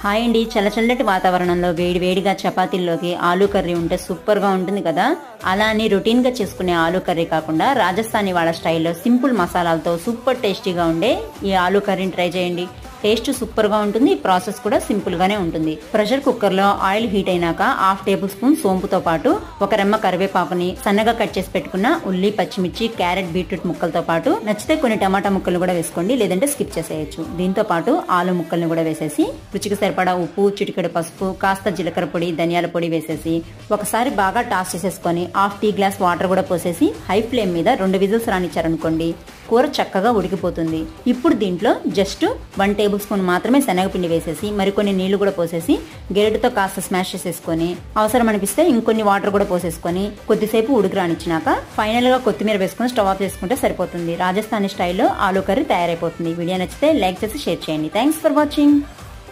Hi అండి, చల్లటి వాతావరణంలో వేడివేడిగా చపాతీల్లోకి ఆలూ కర్రీ ఉంటే సూపర్గా ఉంటుంది కదా. అలా అని రొటీన్గా చేసుకునే ఆలూ కర్రీ కాకుండా రాజస్థానీ వాళ్ళ స్టైల్లో సింపుల్ మసాలాలతో సూపర్ టేస్టీగా ఉండే ఈ ఆలూ కర్రీని ట్రై చేయండి. టేస్ట్ సూపర్గా ఉంటుంది, ప్రాసెస్ కూడా సింపుల్గానే ఉంటుంది. ప్రెషర్ కుక్కర్లో ఆయిల్ హీట్ అయినాక 1/2 టేబుల్ స్పూన్ సోంపుతో పాటు ఒక రెమ్మ కరివేపాకుని, సన్నగా కట్ చేసి పెట్టుకున్న ఉల్లి, పచ్చిమిర్చి, క్యారెట్, బీట్రూట్ ముక్కలతో పాటు నచ్చితే కొన్ని టమాటా ముక్కలు కూడా వేసుకోండి, లేదంటే స్కిప్ చేసేయచ్చు. దీంతో పాటు ఆలు ముక్కల్ని కూడా వేసేసి రుచికి సరిపడా ఉప్పు, చిటికెడు పసుపు, కాస్త జీలకర్ర పొడి, ధనియాల పొడి వేసేసి ఒకసారి బాగా టాస్ చేసేసుకొని 1/2 టీ గ్లాస్ వాటర్ కూడా పోసేసి హై ఫ్లేమ్ మీద 2 విజిల్స్ రానిచ్చారనుకోండి, కూర చక్కగా ఉడికిపోతుంది. ఇప్పుడు దీంట్లో జస్ట్ 1 టేబుల్ స్పూన్ మాత్రమే శనగపిండి వేసేసి మరికొన్ని నీళ్లు కూడా పోసేసి గెరటితో కాస్త స్మాష్ చేసేసుకొని అవసరం అనిపిస్తే ఇంకొన్ని వాటర్ కూడా పోసేసుకొని కొద్దిసేపు ఉడికి రానిచ్చినాక ఫైనల్ గా కొత్తిమీర వేసుకుని స్టవ్ ఆఫ్ చేసుకుంటే సరిపోతుంది. రాజస్థానీ స్టైల్లో ఆలూ కర్రీ తయారైపోతుంది. వీడియో నచ్చితే లైక్ చేసి షేర్ చేయండి. Thanks for watching.